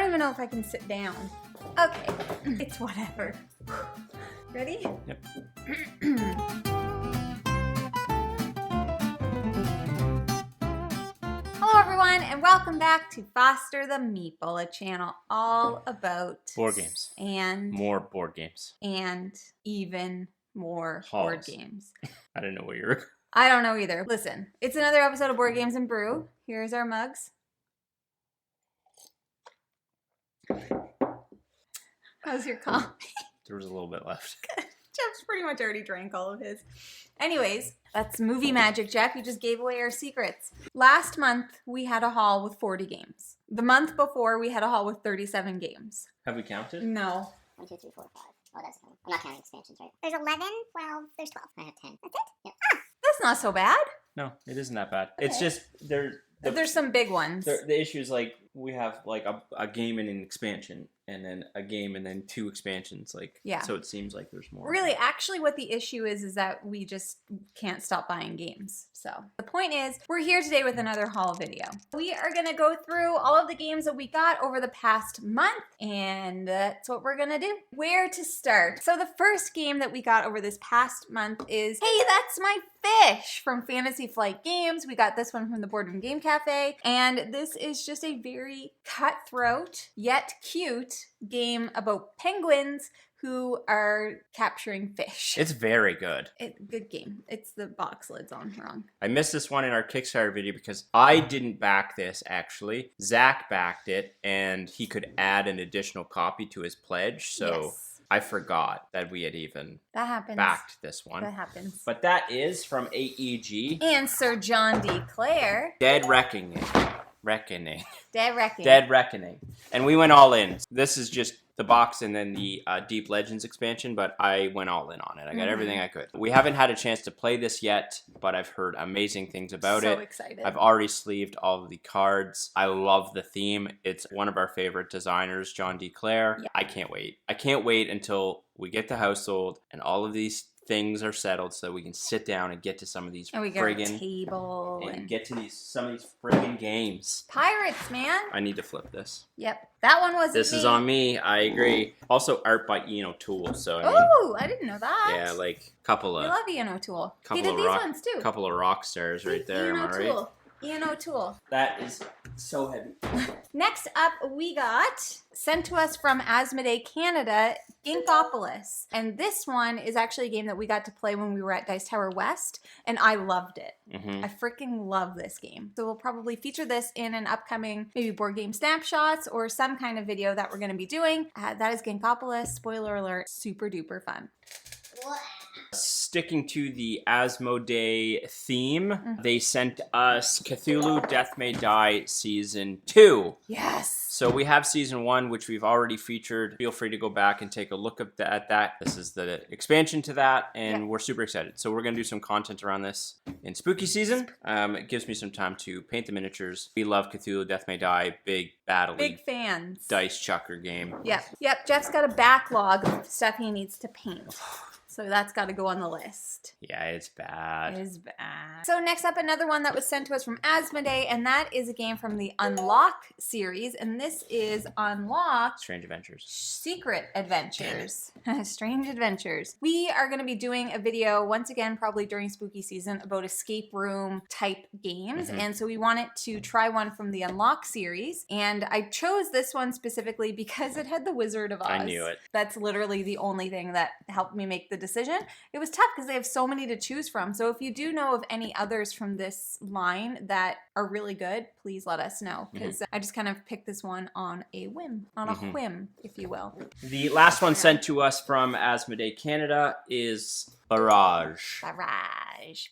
don't even know if I can sit down. Okay, it's whatever. Ready? Yep. Hello everyone, and welcome back to Foster the Meeple, a channel all about Board games. And more board games. And even more Halls. board games. I didn't know what you were. I don't know either. Listen, it's another episode of Board Games and Brew. Here's our mugs. How's your coffee? There was a little bit left. Jeff's pretty much already drank all of his. Anyways, that's movie magic, Jeff. You just gave away our secrets. Last month, we had a haul with 40 games. The month before, we had a haul with 37 games. Have we counted? No. 1, 2, 3, 4, 5. Oh, that's counting. I'm not counting expansions, right? There's 11, 12, there's 12. I have 10. That's it? Yeah. Ah! That's not so bad. No, it isn't that bad. Okay. It's just There's some big ones. The issue is like we have like a game and an expansion, and then a game and then 2 expansions. Like, yeah. So it seems like there's more. Really, actually, what the issue is that we just can't stop buying games. So the point is, we're here today with another haul video. We are gonna go through all of the games that we got over the past month, and that's what we're gonna do. Where to start? So the first game that we got over this past month is Hey, That's My Fish from Fantasy Flight Games. We got this one from the Boardroom Game Cafe, and this is just a very cutthroat yet cute game about penguins who are capturing fish. It's very good. Good game. It's the box lid's on wrong. I missed this one in our Kickstarter video because I didn't back this, actually. Zach backed it, and he could add an additional copy to his pledge, so Yes. I forgot that we had even That happens. backed this one. That happens. But that is from AEG. And Sir John D. Clare. Dead Reckoning. Dead Reckoning. Dead Reckoning. And we went all in. This is just the box and then the Deep Legends expansion, but I went all in on it. I got everything I could. We haven't had a chance to play this yet, but I've heard amazing things about it. So excited. I've already sleeved all of the cards. I love the theme. It's one of our favorite designers, John D. Clare. Yeah. I can't wait. I can't wait until we get the house sold and all of these things are settled so we can sit down and get to some of these and we got a friggin' table and get to some of these friggin' games. Pirates, man. I need to flip this. Yep. That one wasn't This is on me. I agree. Also, art by Ian O'Toole. So Oh, I didn't know that. yeah, like couple I of love Ian O'Toole. He couple did of these rock, ones too. couple of rock stars right there. Ian Am I right? O'Toole. Ian O'Toole. That is so heavy. Next up, we got sent to us from Asmodee Canada, Inkopolis. And this one is actually a game that we got to play when we were at Dice Tower West, and I loved it. I freaking love this game. So we'll probably feature this in an upcoming maybe board game snapshots or some kind of video that we're going to be doing. That is Inkopolis. Spoiler alert, super duper fun. Sticking to the Asmodee theme, they sent us Cthulhu Death May Die Season 2. Yes. So we have Season 1, which we've already featured. Feel free to go back and take a look at that. This is the expansion to that, and we're super excited. So we're going to do some content around this in Spooky Season. It gives me some time to paint the miniatures. We love Cthulhu Death May Die, big battle Big fans. dice chucker game. Yep. Jeff's got a backlog of stuff he needs to paint. So that's got to go on the list. Yeah, it's bad. It is bad. So next up, another one that was sent to us from Asmodee, and that is a game from the Unlock series, and this is Unlock Strange Adventures. Secret Adventures. Strange Adventures. We are going to be doing a video, once again, probably during Spooky Season, about escape room type games, and so we wanted to try one from the Unlock series, and I chose this one specifically because it had the Wizard of Oz. I knew it. That's literally the only thing that helped me make the decision. It was tough because they have so many to choose from. So if you do know of any others from this line that are really good, please let us know, because I just kind of picked this one on a whim, whim, if you will. The last one sent to us from Asmodee Canada is Barrage. Barrage.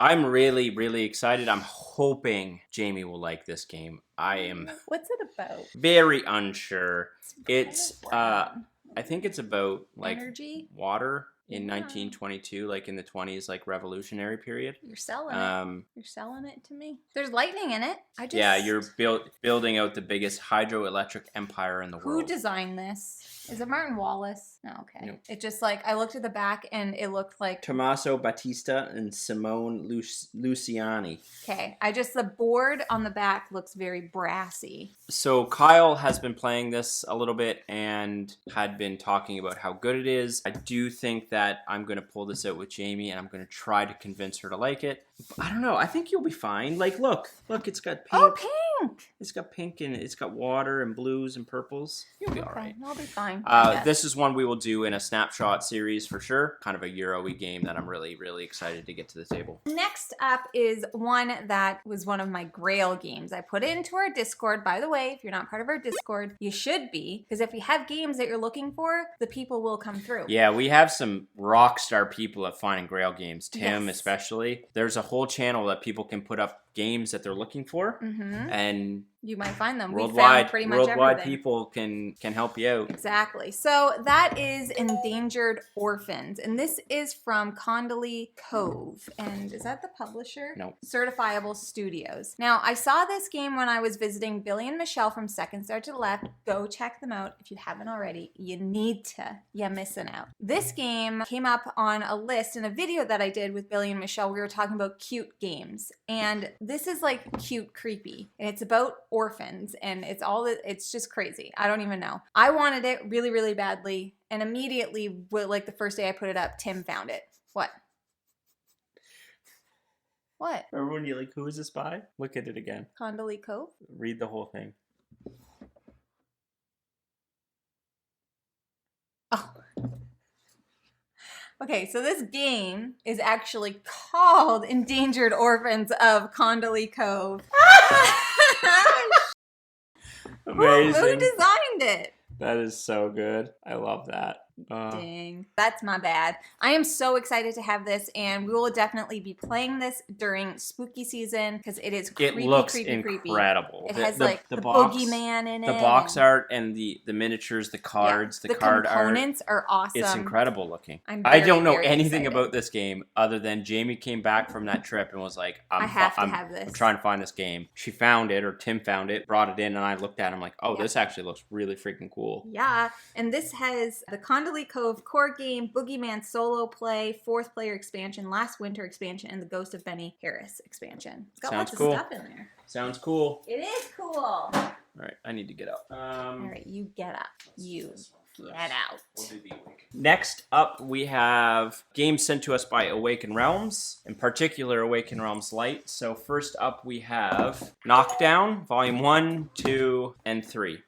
I'm really, really excited. I'm hoping Jamie will like this game. I am What's it about? very unsure. It's I think it's about like energy. water in 1922, like in the 20s, like revolutionary period. You're selling it. You're selling it to me. There's lightning in it. Yeah, you're building out the biggest hydroelectric empire in the world. Who designed this? Is it Martin Wallace? No, okay. Nope. It just like, I looked at the back and it looked like... Tommaso Battista and Simone Luciani. Okay, the board on the back looks very brassy. So Kyle has been playing this a little bit and had been talking about how good it is. I do think that I'm going to pull this out with Jamie and I'm going to try to convince her to like it. But I don't know. I think you'll be fine. Like, look, it's got pink. Oh, pink! It's got pink and it's got water and blues and purples. You'll be all right. I'll be fine. This is one we will do in a snapshot series for sure. Kind of a Euro-y game that I'm really, really excited to get to the table. Next up is one that was one of my Grail games. I put it into our Discord. By the way, if you're not part of our Discord, you should be, because if we have games that you're looking for, the people will come through. Yeah, we have some rock star people at finding Grail games. Tim, Yes. especially. There's a whole channel that people can put up games that they're looking for, and you might find them. We worldwide found pretty much everything. people can help you out. Exactly. So that is Endangered Orphans, and this is from Condley Cove. And is that the publisher? No. Certifiable Studios. Now, I saw this game when I was visiting Billy and Michelle from Second Star to the Left. Go check them out if you haven't already. You need to. You're missing out. This game came up on a list in a video that I did with Billy and Michelle. We were talking about cute games, and this is like cute creepy, and it's about orphans, and it's just crazy. I don't even know. I wanted it really, really badly, and immediately, like the first day I put it up, Tim found it. What? What? Remember when you're like, who is this by? Look at it again. Condley Cove? Read the whole thing. Oh. Okay, so this game is actually called Endangered Orphans of Condley Cove. Amazing. Who designed it? That is so good. I love that. Dang. That's my bad. I am so excited to have this, and we will definitely be playing this during spooky season because it is creepy, It looks creepy. incredible. It has the box, boogeyman in it. The box art and the miniatures, the cards, the card art. components are awesome. It's incredible looking. I don't know anything about this game other than Jamie came back from that trip and was like, I have to have this. I'm trying to find this game. She found it, or Tim found it, brought it in, and I looked at it. I'm like, oh, this actually looks really freaking cool. Yeah, and this has the Condley Cove core game, Boogeyman solo play, 4th player expansion, Last Winter expansion, and the Ghost of Benny Harris expansion. It's got lots of stuff in there. Sounds cool. It is cool. All right, I need to get up. All right, you get up. You get out. We'll do the Awake. Next up, we have games sent to us by Awaken Realms, in particular Awaken Realms Light. So first up, we have Knockdown, Volume 1, 2, and 3.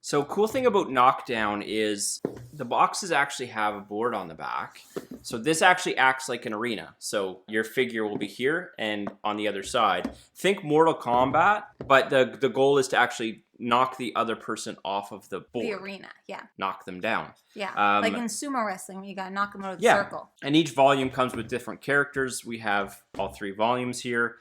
So cool thing about Knockdown is the boxes actually have a board on the back. So this actually acts like an arena. So your figure will be here and on the other side. Think Mortal Kombat, but the goal is to actually knock the other person off of the board. The arena, yeah. Knock them down. Yeah, like in sumo wrestling where you gotta knock them out of the circle. And each volume comes with different characters. We have all 3 volumes here.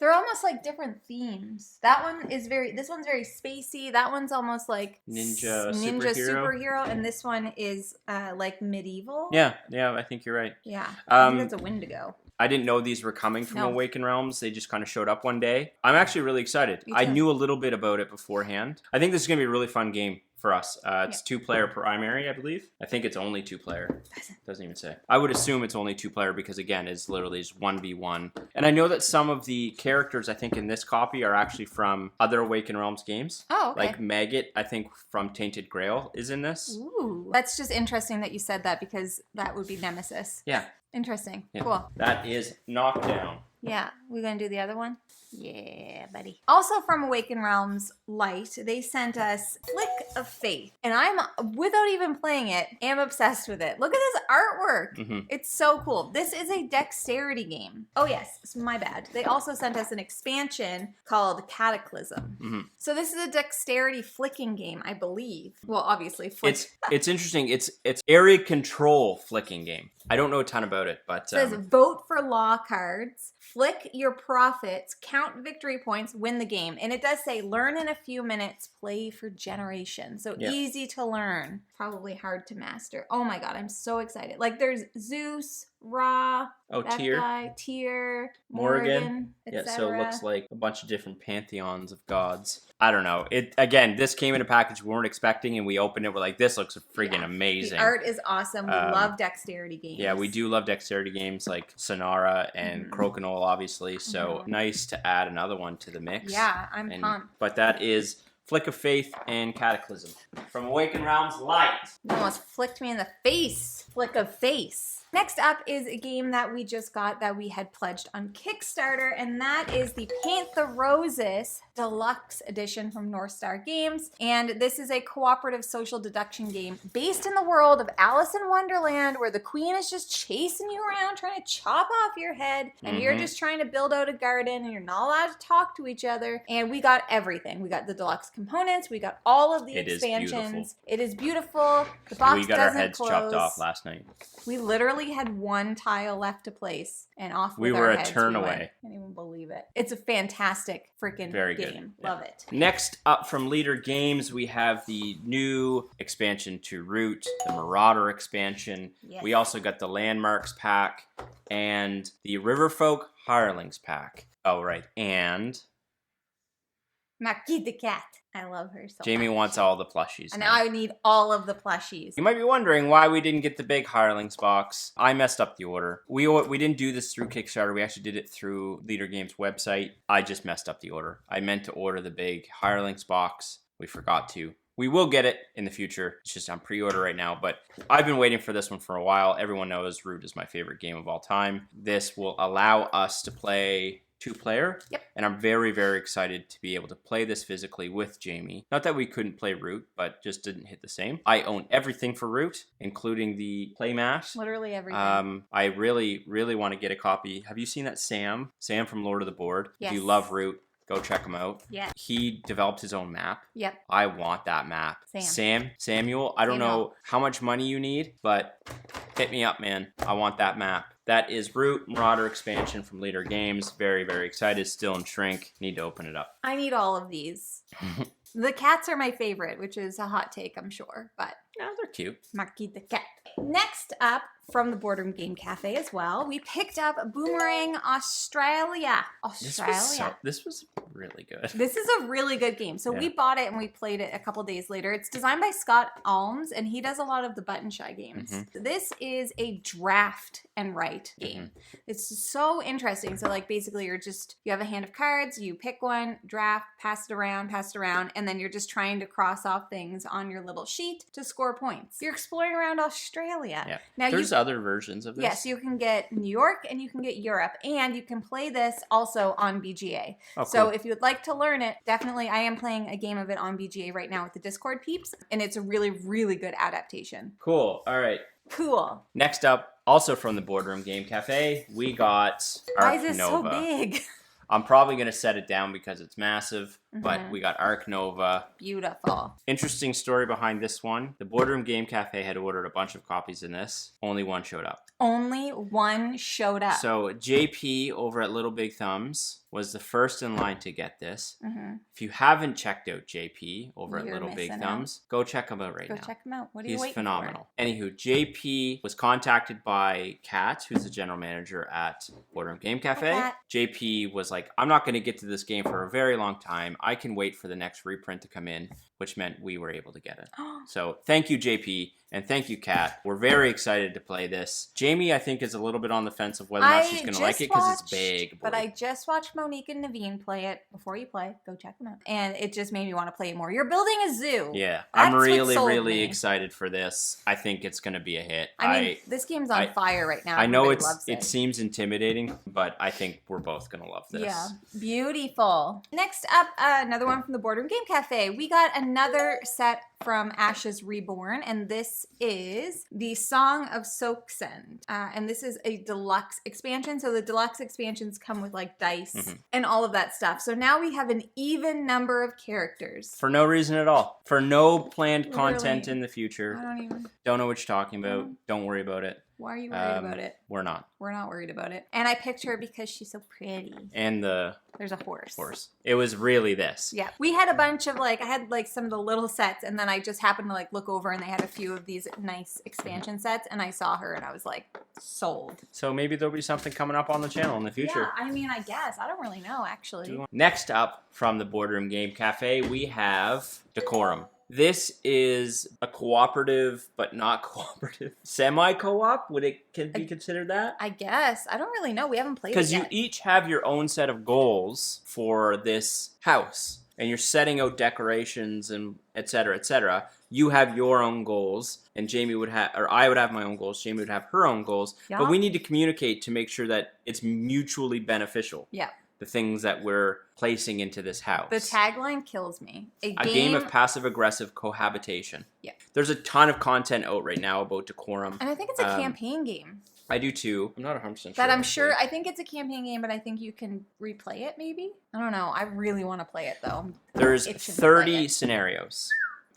They're almost like different themes. This one's very spacey. That one's almost like Ninja superhero, and this one is like medieval. Yeah, I think you're right. Yeah, I think that's a Wendigo. I didn't know these were coming from Awaken Realms. They just kind of showed up one day. I'm actually really excited. I knew a little bit about it beforehand. I think this is going to be a really fun game for us. It's 2-player primary, I believe. I think it's only 2-player. Doesn't even say. I would assume it's only 2-player because, again, it's literally just 1v1. And I know that some of the characters, I think, in this copy are actually from other Awaken Realms games. Oh, okay. Like Maggot, I think, from Tainted Grail is in this. Ooh. That's just interesting that you said that because that would be Nemesis. Yeah. Interesting. Yeah. Cool. That is Knockdown. Yeah. We're going to do the other one? Yeah, buddy. Also from Awaken Realms Light, they sent us Flick of Faith. And I'm, without even playing it, am obsessed with it. Look at this artwork. It's so cool. This is a dexterity game. Oh yes, it's my bad. They also sent us an expansion called Cataclysm. So this is a dexterity flicking game, I believe. Well, obviously, flick. It's interesting. It's area control flicking game. I don't know a ton about it, but... It says vote for law cards, flick your profits, count victory points, win the game. And it does say learn in a few minutes, play for generations. So easy to learn, probably hard to master. Oh my God, I'm so excited. Like there's Zeus, Ra, Oh, that Tyr. guy, Tyr, Morgan. Morgan, Yeah, etc. so it looks like a bunch of different pantheons of gods. I don't know. Again, this came in a package we weren't expecting, and we opened it. We're like, this looks friggin' amazing. The art is awesome. We love dexterity games. Yeah, we do love dexterity games like Sonara and Crokinole, obviously. So nice to add another one to the mix. Yeah, I'm pumped. But that is Flick of Faith and Cataclysm from Awakened Realms Light. You almost flicked me in the face. Flick of face. Next up is a game that we just got that we had pledged on Kickstarter, and that is the Paint the Roses Deluxe Edition from North Star Games. And this is a cooperative social deduction game based in the world of Alice in Wonderland, where the queen is just chasing you around trying to chop off your head, and you're just trying to build out a garden, and you're not allowed to talk to each other. And we got everything. We got the deluxe components. We got all of the expansions. It is beautiful. The box We got our heads chopped off last night. We literally had one tile left to place, and off we with were our a heads turn we away. went. Can't even believe it. It's a fantastic freaking game. Love it. Next up from Leader Games, we have the new expansion to Root, the Marauder expansion. Yes. We also got the Landmarks pack and the Riverfolk Hirelings pack. Oh, right. And Maki the cat. I love her so Jamie much. wants all the plushies. And now I need all of the plushies. You might be wondering why we didn't get the big Hirelings box. I messed up the order. We didn't do this through Kickstarter. We actually did it through Leader Games website. I just messed up the order. I meant to order the big Hirelings box. We forgot to. We will get it in the future. It's just on pre-order right now, but I've been waiting for this one for a while. Everyone knows Root is my favorite game of all time. This will allow us to play 2-player. Yep. And I'm very, very excited to be able to play this physically with Jamie. Not that we couldn't play Root, but just didn't hit the same. I own everything for Root, including the playmat. Literally everything. I really, really want to get a copy. Have you seen that Sam? Sam from Lord of the Board. Yes. If you love Root, go check him out. Yeah. He developed his own map. Yep. I want that map. Samuel, I don't know how much money you need, but hit me up, man. I want that map. That is Root Marauder expansion from Leader Games. Very, very excited. Still in shrink. Need to open it up. I need all of these. The cats are my favorite, which is a hot take, I'm sure, but No, they're cute. Maki the cat. Next up, from the Boardroom Game Cafe as well, we picked up Boomerang Australia. This was really good. This is a really good game. So we bought it and we played it a couple days later. It's designed by Scott Alms, and he does a lot of the Button Shy games. This is a draft and write game. It's so interesting. So like basically you have a hand of cards, you pick one, draft, pass it around, and then you're just trying to cross off things on your little sheet to score points. You're exploring around Australia. Yeah. Now There's other versions of this. Yes, you can get New York and you can get Europe, and you can play this also on BGA. Oh, so cool. if you would like to learn it, definitely I am playing a game of it on BGA right now with the Discord peeps, and it's a really, really good adaptation. Cool. All right. Cool. Next up, also from the Boardroom Game Cafe, we got Why Arc is this Nova. so big? I'm probably going to set it down because it's massive, but we got Arc Nova. Beautiful. Interesting story behind this one. The Boardroom Game Cafe had ordered a bunch of copies in this. Only one showed up. Only one showed up. So JP over at Little Big Thumbs was the first in line to get this. If you haven't checked out JP over at Little Big Thumbs, go check him out right now. Go check him out. What are you He's waiting phenomenal. Anywho, JP was contacted by Kat, who's the general manager at Boardroom Game Cafe. Hi, Kat. JP was like, I'm not going to get to this game for a very long time. I can wait for the next reprint to come in, which meant we were able to get it. So thank you, JP, and thank you, Kat. We're very excited to play this. Jamie, I think, is a little bit on the fence of whether or not she's going to like it because it's big. Boy. But I just watched Monique and Naveen play it. Before you play, go check them out. And it just made me want to play it more. You're building a zoo. Yeah, That's I'm what really, sold really me. excited for this. I think it's going to be a hit. I mean, this game's on fire right now. I know Everybody loves it seems intimidating, but I think we're both going to love this. Yeah, beautiful. Next up, another one from the Boardroom Game Cafe. We got another set from Ashes Reborn, and this is the Song of Soaksend. And this is a deluxe expansion. So the deluxe expansions come with like dice and all of that stuff. So now we have an even number of characters. For no reason at all. For no planned content Literally. in the future. I don't even... Don't know what you're talking about. Don't worry about it. Why are you worried about it? We're not. We're not worried about it. And I picked her because she's so pretty. And there's a horse. It was really this. Yeah. We had a bunch of I had some of the little sets, and then I just happened to look over and they had a few of these nice expansion sets, and I saw her and I was sold. So maybe there'll be something coming up on the channel in the future. Yeah, I mean, I guess. I don't really know, actually. Next up from the Boardroom Game Cafe, we have Decorum. This is a cooperative, but not cooperative. Semi-co-op? Can be considered that? I guess. I don't really know. We haven't played it yet. Because you each have your own set of goals for this house. And you're setting out decorations and et cetera, et cetera. You have your own goals, and Jamie would have, or I would have my own goals. Jamie would have her own goals. Yeah. But we need to communicate to make sure that it's mutually beneficial. Yeah. The things that we're placing into this house. The tagline kills me. A game of passive-aggressive cohabitation. Yeah. There's a ton of content out right now about Decorum. And I think it's a campaign game. I do too. I'm not 100% sure. But I'm sure, I think it's a campaign game, but I think you can replay it maybe? I don't know. I really want to play it though. There's 30 scenarios.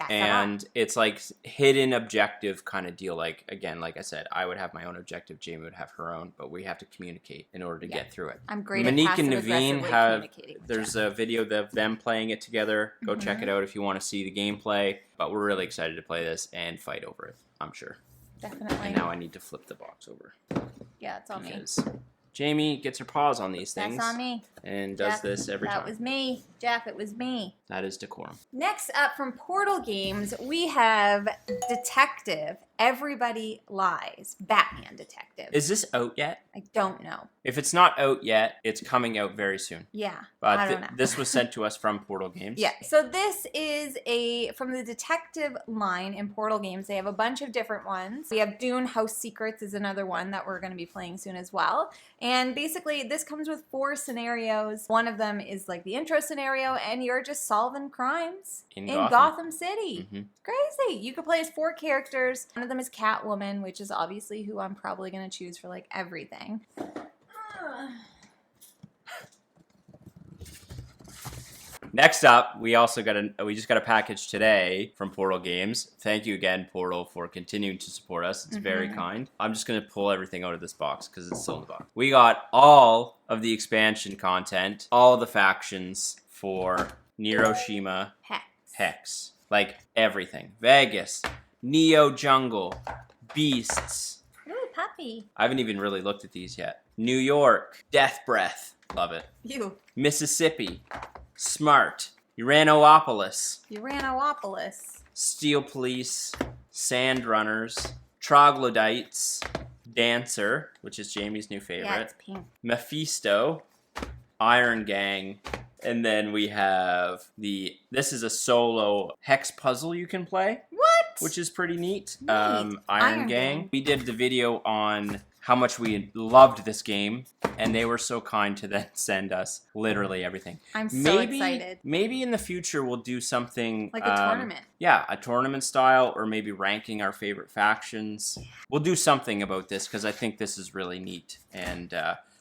And it's hidden objective kind of deal. Again, like I said, I would have my own objective. Jamie would have her own, but we have to communicate in order to get through it. I'm great Monique at and Naveen have, communicating. there's a video of them playing it together. Go check it out if you want to see the gameplay. But we're really excited to play this and fight over it, I'm sure. Definitely. And now I need to flip the box over. Yeah, it's on me. Jamie gets her paws on these things. That's on me. And does this every time. That was me. Jeff, it was me. That is Decorum. Next up from Portal Games, we have Detective. Everybody Lies. Batman Detective. Is this out yet? I don't know. If it's not out yet, it's coming out very soon. Yeah, But I don't know. This was sent to us from Portal Games. Yeah, so this is from the Detective line in Portal Games. They have a bunch of different ones. We have Dune House Secrets is another one that we're going to be playing soon as well. And basically, this comes with 4 scenarios. One of them is the intro scenario, and you're just solving crimes in Gotham City. It's crazy. You could play as 4 characters. One of them is Catwoman, which is obviously who I'm probably going to choose for everything. Next up, we just got a package today from Portal Games. Thank you again, Portal, for continuing to support us. It's very kind. I'm just going to pull everything out of this box because it's still in the box. We got all of the expansion content, all the factions for Hiroshima Hex. Everything. Vegas, Neo Jungle, Beasts. Ooh, puppy. I haven't even really looked at these yet. New York, Death Breath. Love it. You. Mississippi. Smart, Uranopolis, Steel Police, Sand Runners, Troglodytes, Dancer, which is Jamie's new favorite. Yeah, it's pink. Mephisto, Iron Gang, and then we have this is a solo hex puzzle you can play. What? Which is pretty neat. Iron Gang. We did the video on how much we loved this game, and they were so kind to then send us literally everything. I'm so excited. Maybe in the future we'll do something like a tournament. Yeah, a tournament style, or maybe ranking our favorite factions. We'll do something about this because I think this is really neat, and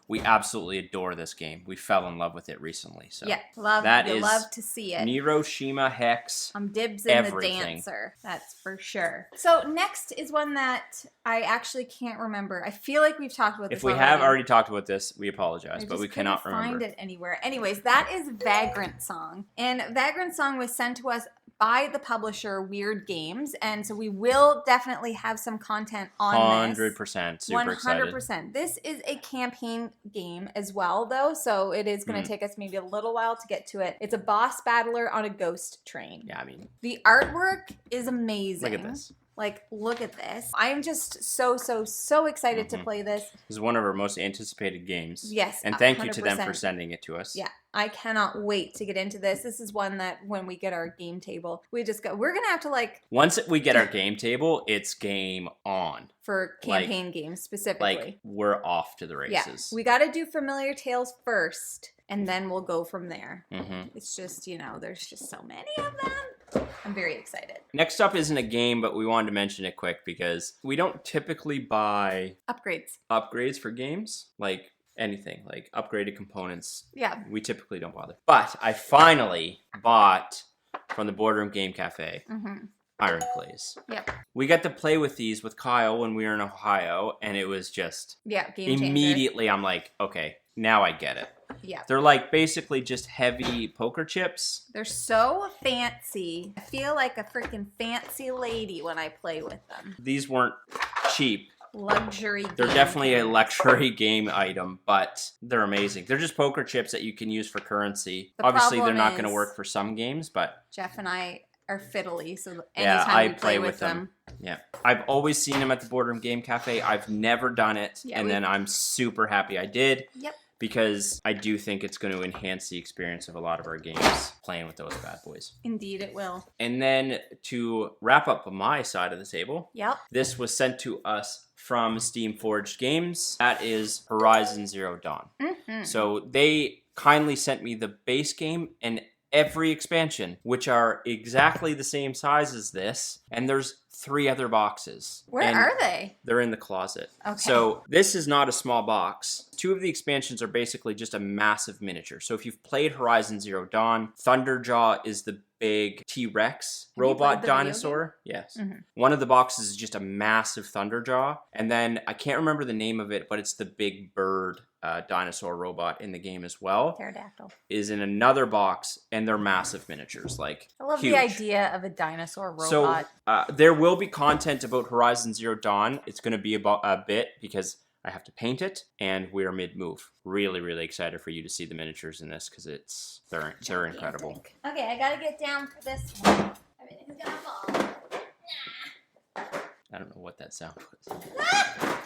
we absolutely adore this game. We fell in love with it recently. So yeah, love to see it. Hiroshima Hex. I'm dibs in the Dancer. That's for sure. So next is one that I actually can't remember. I feel like we've talked about this already. If we have already talked about this, we apologize, but we cannot remember. Find it anywhere. Anyways, that is Vagrant Song. And Vagrant Song was sent to us by the publisher Weird Games, and so we will definitely have some content on 100%, super excited. 100%. This is a campaign game as well, though, so it is going to take us maybe a little while to get to it. It's a boss battler on a ghost train. Yeah, I mean, the artwork is amazing. Look at this. Look at this. I am just so excited to play this. This is one of our most anticipated games. Yes, and thank 100%. You to them for sending it to us. Yeah, I cannot wait to get into this. This is one that when we get our game table, we're going to have to Once we get our game table, it's game on. For campaign games specifically. We're off to the races. Yeah, we got to do Familiar Tales first, and then we'll go from there. It's just, there's just so many of them. I'm very excited. Next up isn't a game, but we wanted to mention it quick because we don't typically buy upgrades for games, anything, upgraded components. Yeah. We typically don't bother. But I finally bought from the Boardroom Game Cafe Iron Clays. Yep. We got to play with these with Kyle when we were in Ohio, and it was just Yeah, game changer. immediately I'm like, okay, now I get it. Yeah. They're like basically just heavy poker chips. They're so fancy. I feel like a freaking fancy lady when I play with them. These weren't cheap. Luxury. They're game definitely a cards. luxury game item, but they're amazing. They're just poker chips that you can use for currency. The Obviously, they're problem not going to is- work for some games, but Jeff and I are fiddly, so yeah, anytime I we play with them. Yeah, I've always seen them at the Boardroom Game Cafe. I've never done it, Yeah, and then I'm super happy I did. Yep. Because I do think it's going to enhance the experience of a lot of our games playing with those bad boys. Indeed, it will. And then to wrap up my side of the table, Yep. this was sent to us from Steam Forged Games. That is Horizon Zero Dawn. Mm-hmm. So they kindly sent me the base game and every expansion, which are exactly the same size as this. And there's 3 other boxes. Where And are they? they're in the closet. Okay. So this is not a small box. 2 of the expansions are basically just a massive miniature. So if you've played Horizon Zero Dawn, Thunderjaw is the big T-Rex Have you played robot the video dinosaur. Yes. Mhm. One of the boxes is just a massive Thunderjaw. And then I can't remember the name of it, but it's the big bird dinosaur robot in the game as well. Pterodactyl. Is in another box, and they're massive miniatures. Like, I love huge. the idea of a dinosaur robot. So there will be content about Horizon Zero Dawn. It's going to be about a bit because I have to paint it, and we're mid-move. Really, really excited for you to see the miniatures in this because they're incredible. Okay, I gotta get down for this one. Everything's gonna fall. I don't know what that sound was.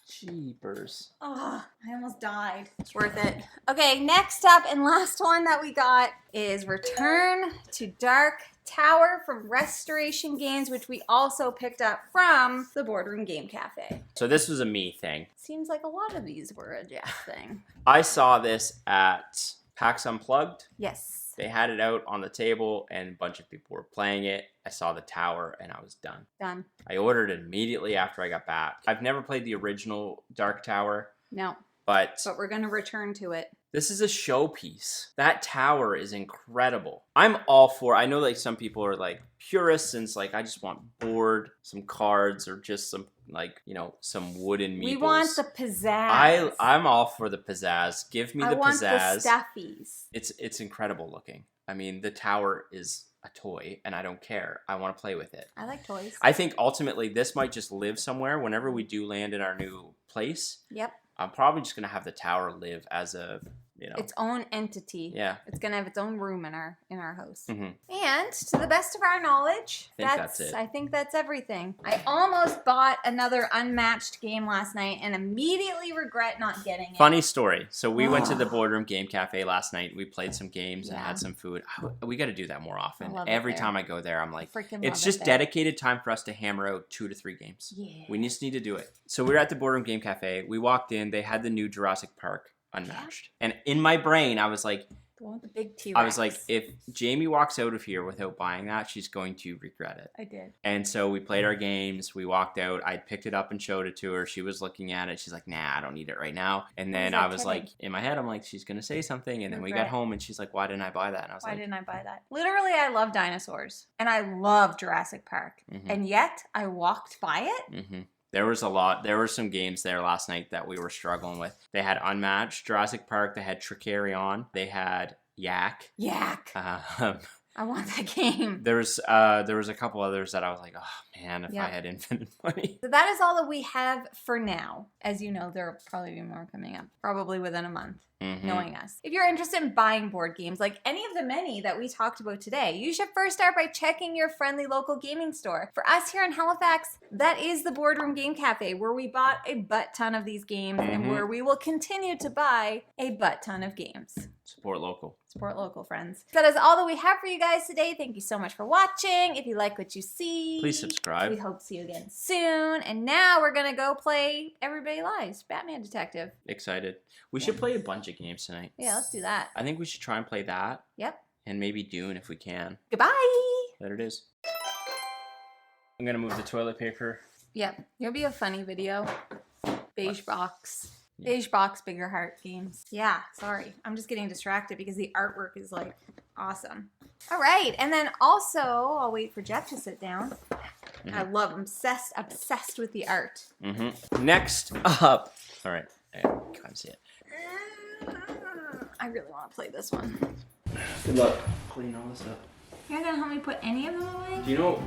Jeepers. Oh, I almost died. It's worth it. Okay, next up and last one that we got is Return to Dark Tower from Restoration Games, which we also picked up from the Boardroom Game Cafe. So this was a me thing. Seems like a lot of these were a Jeff thing. I saw this at PAX Unplugged. Yes. They had it out on the table, and a bunch of people were playing it. I saw the tower, and I was done. Done. I ordered it immediately after I got back. I've never played the original Dark Tower, No, but but we're gonna return to it. this is a showpiece. That tower is incredible. I'm all for, I know like some people are like purists and it's like, I just want board, some cards, or just some like, you know, some wooden meeples. We want the pizzazz. I'm all for the pizzazz. Give me the I want pizzazz. the stuffies. It's incredible looking. I mean, the tower is a toy and I don't care. I want to play with it. I like toys. I think ultimately this might just live somewhere whenever we do land in our new place. Yep. I'm probably just going to have the tower live as a, you know. Its own entity. Yeah. It's gonna have its own room in our house. Mhm. And to the best of our knowledge, That's it. I think that's everything. I almost bought another unmatched game last night and immediately regret not getting it. Funny story. So we went to the Boardroom Game Cafe last night. We played some games and Yeah. had some food. We got to do that more often. I love it Every there. time I go there, I'm like, Freaking it's love just it there. dedicated time for us to hammer out 2 to 3 games. Yeah. We just need to do it. So we were at the Boardroom Game Cafe. We walked in. They had the new Jurassic Park unmatched. And in my brain, I was like, The one with the big T-Rex. I was like, if Jamie walks out of here without buying that, she's going to regret it. I did. And so we played our games. We walked out. I picked it up and showed it to her. She was looking at it. She's like, nah, I don't need it right now. And then I was like, in my head, I'm like, she's going to say something. And then we got Regret. home and she's like, why didn't I buy that? And I was Why like, didn't I buy that? Literally, I love dinosaurs. And I love Jurassic Park. Mhm. And yet, I walked by it. There was a lot. There were some games there last night that we were struggling with. They had Unmatched, Jurassic Park. They had Tricarion. They had Yak. Yak. I want that game. There was a couple others that I was like, oh man, if Yeah. I had infinite money. So that is all that we have for now. As you know, there will probably be more coming up, probably within a month. Mhm. Knowing us. If you're interested in buying board games like any of the many that we talked about today, you should first start by checking your friendly local gaming store. For us here in Halifax, that is the Boardroom Game Cafe, where we bought a butt ton of these games and Mhm. where we will continue to buy a butt ton of games. Support local. Support local, friends. That is all that we have for you guys today. Thank you so much for watching. If you like what you see, Please subscribe. we hope to see you again soon. And now we're going to go play Everybody Lies, Batman Detective. Excited. We should play a bunch of games tonight. Yeah, let's do that. I think we should try and play that. Yep. And maybe Dune if we can. Goodbye. There it is. I'm gonna move the toilet paper. Yep. It'll be a funny video. Beige box. Yeah. Beige box, bigger heart games. Yeah, sorry. I'm just getting distracted because the artwork is like Awesome. All right, and then also, I'll wait for Jeff to sit down. I love obsessed with the art. Next up, all right, I can't see it. I really want to play this one. Good luck cleaning all this up. You're not gonna help me put any of them away? Do you know